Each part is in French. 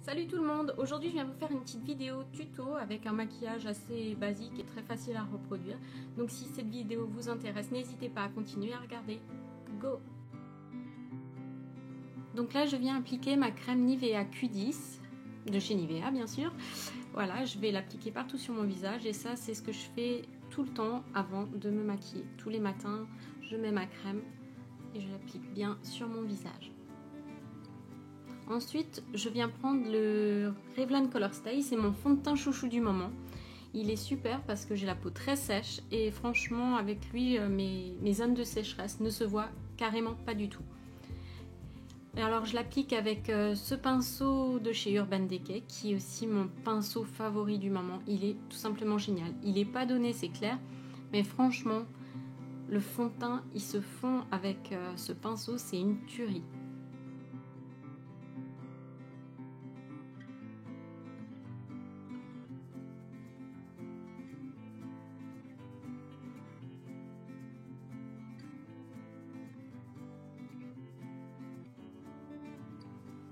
Salut tout le monde, aujourd'hui je viens vous faire une petite vidéo tuto avec un maquillage assez basique et très facile à reproduire. Donc si cette vidéo vous intéresse, n'hésitez pas à continuer à regarder. Go! Donc là je viens appliquer ma crème Nivea Q10, de chez Nivea bien sûr. Voilà, je vais l'appliquer partout sur mon visage et ça c'est ce que je fais tout le temps avant de me maquiller. Tous les matins je mets ma crème et je l'applique bien sur mon visage. Ensuite, je viens prendre le Revlon Color Stay, c'est mon fond de teint chouchou du moment. Il est super parce que j'ai la peau très sèche et franchement avec lui mes zones de sécheresse ne se voient carrément pas du tout. Et alors je l'applique avec ce pinceau de chez Urban Decay qui est aussi mon pinceau favori du moment. Il est tout simplement génial. Il n'est pas donné, c'est clair, mais franchement le fond de teint il se fond avec ce pinceau, c'est une tuerie.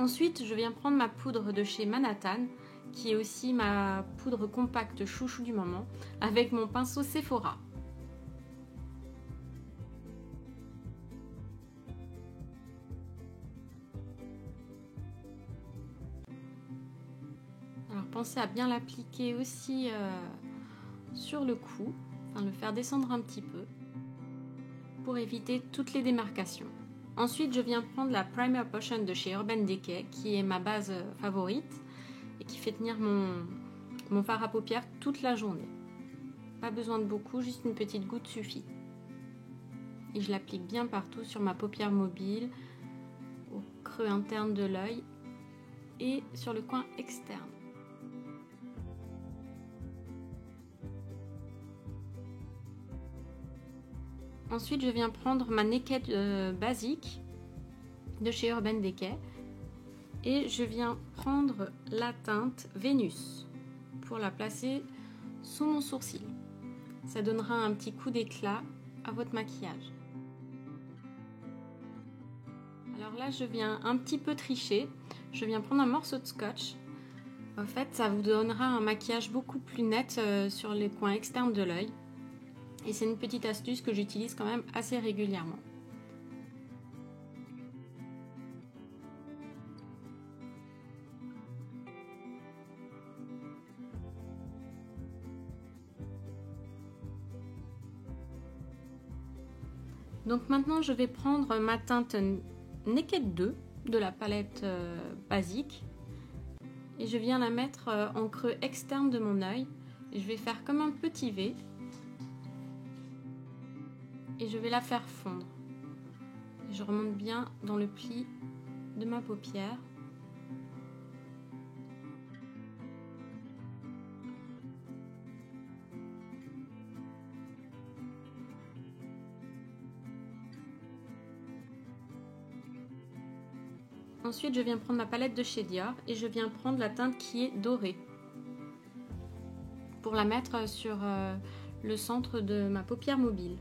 Ensuite, je viens prendre ma poudre de chez Manhattan, qui est aussi ma poudre compacte chouchou du moment, avec mon pinceau Sephora. Alors pensez à bien l'appliquer aussi sur le cou, enfin le faire descendre un petit peu, pour éviter toutes les démarcations. Ensuite, je viens prendre la Primer Potion de chez Urban Decay, qui est ma base favorite et qui fait tenir mon fard à paupières toute la journée. Pas besoin de beaucoup, juste une petite goutte suffit. Et je l'applique bien partout sur ma paupière mobile, au creux interne de l'œil et sur le coin externe. Ensuite, je viens prendre ma Naked basique de chez Urban Decay et je viens prendre la teinte Vénus pour la placer sous mon sourcil. Ça donnera un petit coup d'éclat à votre maquillage. Alors là, je viens un petit peu tricher. Je viens prendre un morceau de scotch. En fait, ça vous donnera un maquillage beaucoup plus net sur les coins externes de l'œil. Et c'est une petite astuce que j'utilise quand même assez régulièrement. Donc maintenant je vais prendre ma teinte Naked 2 de la palette basique et je viens la mettre en creux externe de mon œil. Je vais faire comme un petit V et je vais la faire fondre. Et je remonte bien dans le pli de ma paupière. Ensuite, je viens prendre ma palette de chez Dior et je viens prendre la teinte qui est dorée pour la mettre sur le centre de ma paupière mobile.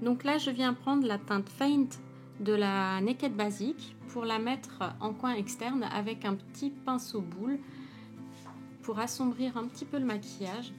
Donc là, je viens prendre la teinte Faint de la Naked basique pour la mettre en coin externe avec un petit pinceau boule pour assombrir un petit peu le maquillage.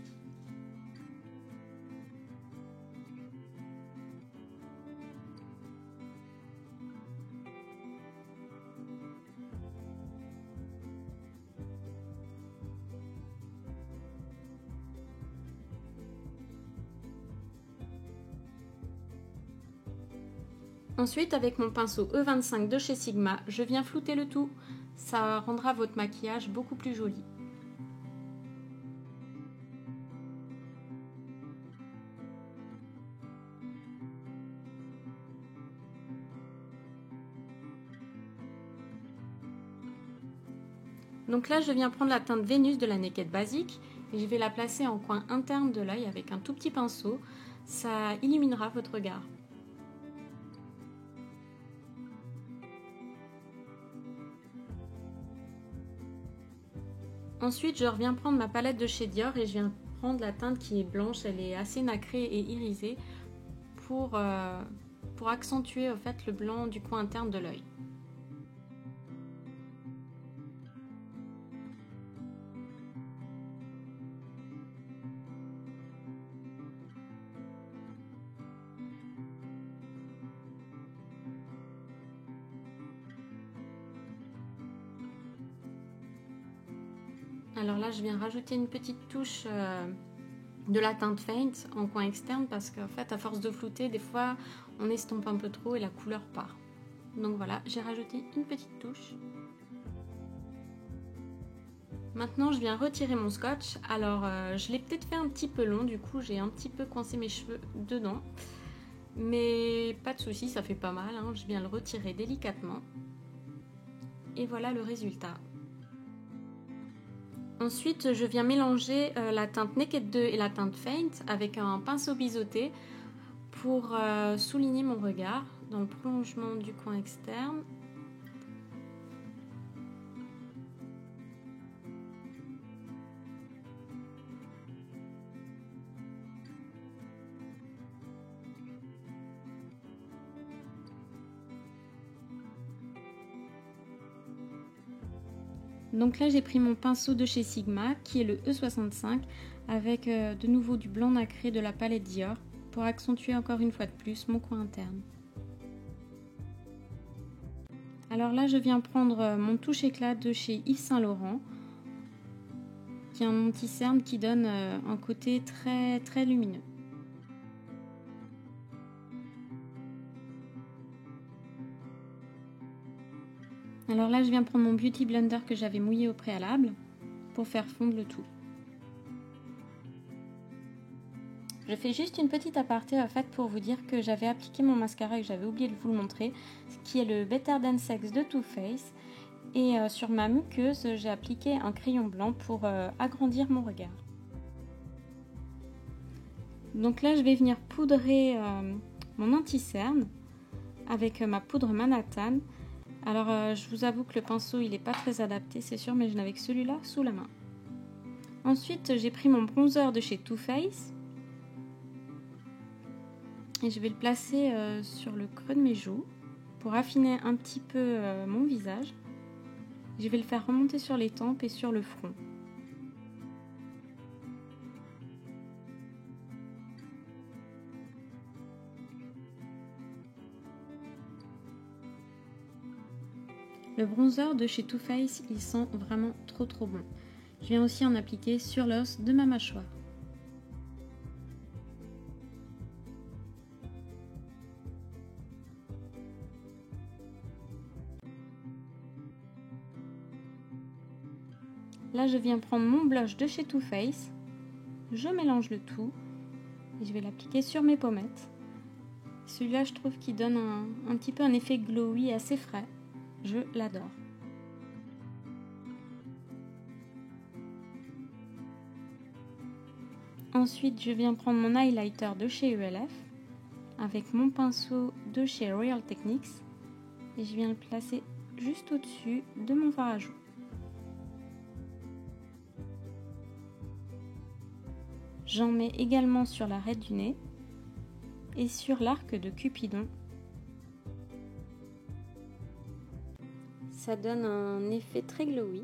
Ensuite, avec mon pinceau E25 de chez Sigma, je viens flouter le tout. Ça rendra votre maquillage beaucoup plus joli. Donc là, je viens prendre la teinte Vénus de la Naked basique et je vais la placer en coin interne de l'œil avec un tout petit pinceau. Ça illuminera votre regard. Ensuite, je reviens prendre ma palette de chez Dior et je viens prendre la teinte qui est blanche. Elle est assez nacrée et irisée pour accentuer en fait le blanc du coin interne de l'œil. Alors là, je viens rajouter une petite touche de la teinte Faint en coin externe parce qu'en fait, à force de flouter, des fois, on estompe un peu trop et la couleur part. Donc voilà, j'ai rajouté une petite touche. Maintenant, je viens retirer mon scotch. Alors, je l'ai peut-être fait un petit peu long, du coup, j'ai un petit peu coincé mes cheveux dedans. Mais pas de souci, ça fait pas mal, hein. Je viens le retirer délicatement. Et voilà le résultat. Ensuite, je viens mélanger la teinte Naked 2 et la teinte Faint avec un pinceau biseauté pour souligner mon regard dans le prolongement du coin externe. Donc là, j'ai pris mon pinceau de chez Sigma, qui est le E65, avec de nouveau du blanc nacré de la palette Dior, pour accentuer encore une fois de plus mon coin interne. Alors là, je viens prendre mon touche éclat de chez Yves Saint Laurent, qui est un anti-cerne qui donne un côté très, très lumineux. Alors là, je viens prendre mon Beauty Blender que j'avais mouillé au préalable pour faire fondre le tout. Je fais juste une petite aparté en fait pour vous dire que j'avais appliqué mon mascara et que j'avais oublié de vous le montrer, qui est le Better Than Sex de Too Faced. Et sur ma muqueuse, j'ai appliqué un crayon blanc pour agrandir mon regard. Donc là, je vais venir poudrer mon anti-cerne avec ma poudre Manhattan. Alors, je vous avoue que le pinceau, il n'est pas très adapté, c'est sûr, mais je n'avais que celui-là sous la main. Ensuite, j'ai pris mon bronzer de chez Too Faced. Et je vais le placer sur le creux de mes joues pour affiner un petit peu mon visage. Je vais le faire remonter sur les tempes et sur le front. Le bronzer de chez Too Faced, il sent vraiment trop bon. Je viens aussi en appliquer sur l'os de ma mâchoire. Là, je viens prendre mon blush de chez Too Faced. Je mélange le tout et je vais l'appliquer sur mes pommettes. Celui-là, je trouve qu'il donne un petit peu un effet glowy assez frais. Je l'adore. Ensuite, je viens prendre mon highlighter de chez ELF avec mon pinceau de chez Real Techniques et je viens le placer juste au-dessus de mon fard à joues. J'en mets également sur l'arête du nez et sur l'arc de Cupidon. Ça donne un effet très glowy.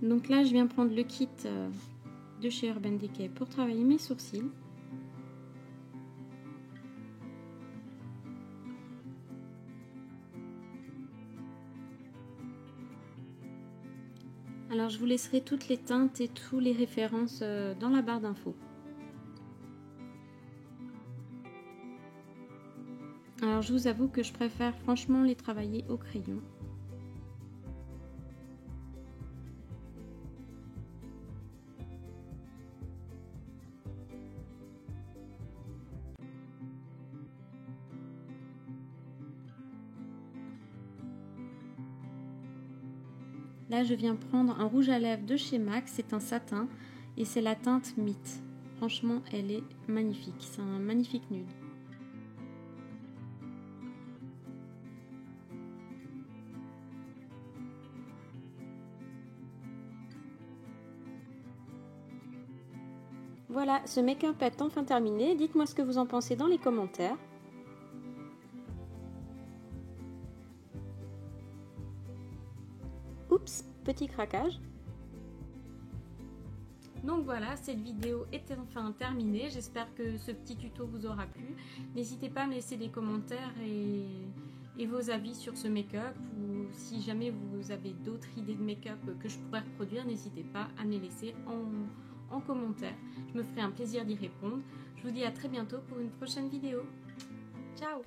Donc là, je viens prendre le kit de chez Urban Decay pour travailler mes sourcils. Alors je vous laisserai toutes les teintes et toutes les références dans la barre d'infos. Alors je vous avoue que je préfère franchement les travailler au crayon. Là, je viens prendre un rouge à lèvres de chez MAC, c'est un satin et c'est la teinte Mythe. Franchement, elle est magnifique, c'est un magnifique nude. Voilà, ce make-up est enfin terminé. Dites-moi ce que vous en pensez dans les commentaires. Oups, petit craquage. Donc voilà, cette vidéo est enfin terminée. J'espère que ce petit tuto vous aura plu. N'hésitez pas à me laisser des commentaires et vos avis sur ce make-up, ou si jamais vous avez d'autres idées de make-up que je pourrais reproduire, n'hésitez pas à me les laisser en commentaire. Je me ferai un plaisir d'y répondre. Je vous dis à très bientôt pour une prochaine vidéo. Ciao!